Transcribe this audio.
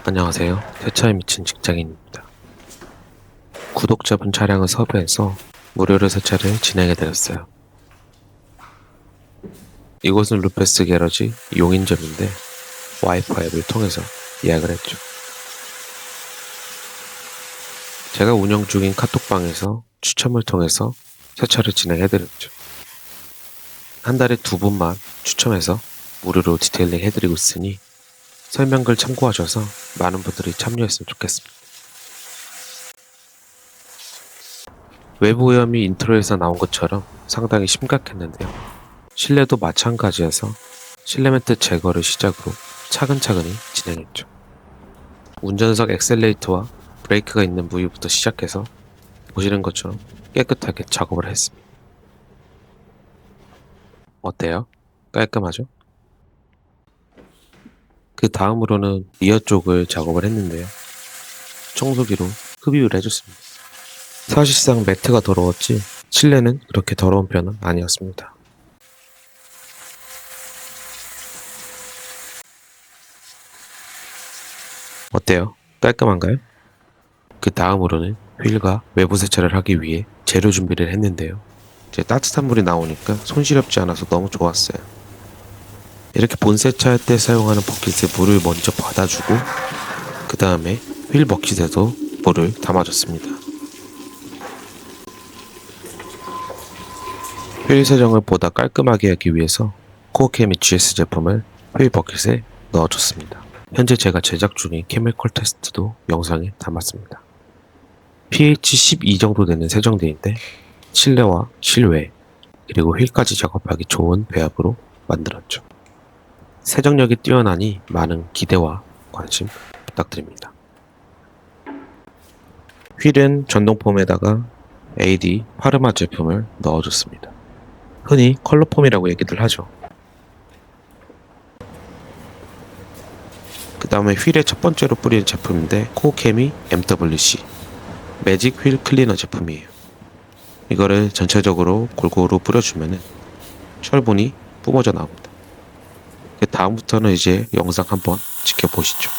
안녕하세요. 세차에미친직장인입니다. 구독자분 차량을 섭외해서 무료로 세차를 진행해드렸어요. 이곳은 루페스 게러지 용인점인데 와이프 앱을 통해서 예약을 했죠. 제가 운영 중인 카톡방에서 추첨을 통해서 세차를 진행해드렸죠. 한 달에 2분만 추첨해서 무료로 디테일링 해드리고 있으니 설명글 참고하셔서 많은 분들이 참여했으면 좋겠습니다. 외부 오염이 인트로에서 나온 것처럼 상당히 심각했는데요. 실내도 마찬가지여서 실내 매트 제거를 시작으로 차근차근히 진행했죠. 운전석 엑셀레이터와 브레이크가 있는 부위부터 시작해서 보시는 것처럼 깨끗하게 작업을 했습니다. 어때요? 깔끔하죠? 그 다음으로는 리어 쪽을 작업을 했는데요. 청소기로 흡입을 해줬습니다. 사실상 매트가 더러웠지 실내는 그렇게 더러운 편은 아니었습니다. 어때요? 깔끔한가요? 그 다음으로는 휠과 외부 세차를 하기 위해 재료 준비를 했는데요. 이제 따뜻한 물이 나오니까 손시렵지 않아서 너무 좋았어요. 이렇게 본 세차할 때 사용하는 버킷에 물을 먼저 받아주고 그 다음에 휠 버킷에도 물을 담아줬습니다. 휠 세정을 보다 깔끔하게 하기 위해서 코흐케미 GS 제품을 휠 버킷에 넣어줬습니다. 현재 제가 제작 중인 케미컬 테스트도 영상에 담았습니다. pH 12 정도 되는 세정대인데 실내와 실외 그리고 휠까지 작업하기 좋은 배합으로 만들었죠. 세정력이 뛰어나니 많은 기대와 관심 부탁드립니다. 휠은 전동폼에다가 AD 파르마 제품을 넣어줬습니다. 흔히 컬러폼이라고 얘기들 하죠. 그 다음에 휠의 첫 번째로 뿌리는 제품인데 코흐케미 MWC 매직 휠 클리너 제품이에요. 이거를 전체적으로 골고루 뿌려주면은 철분이 뿜어져 나옵니다. 다음부터는 이제 영상 한번 지켜보시죠.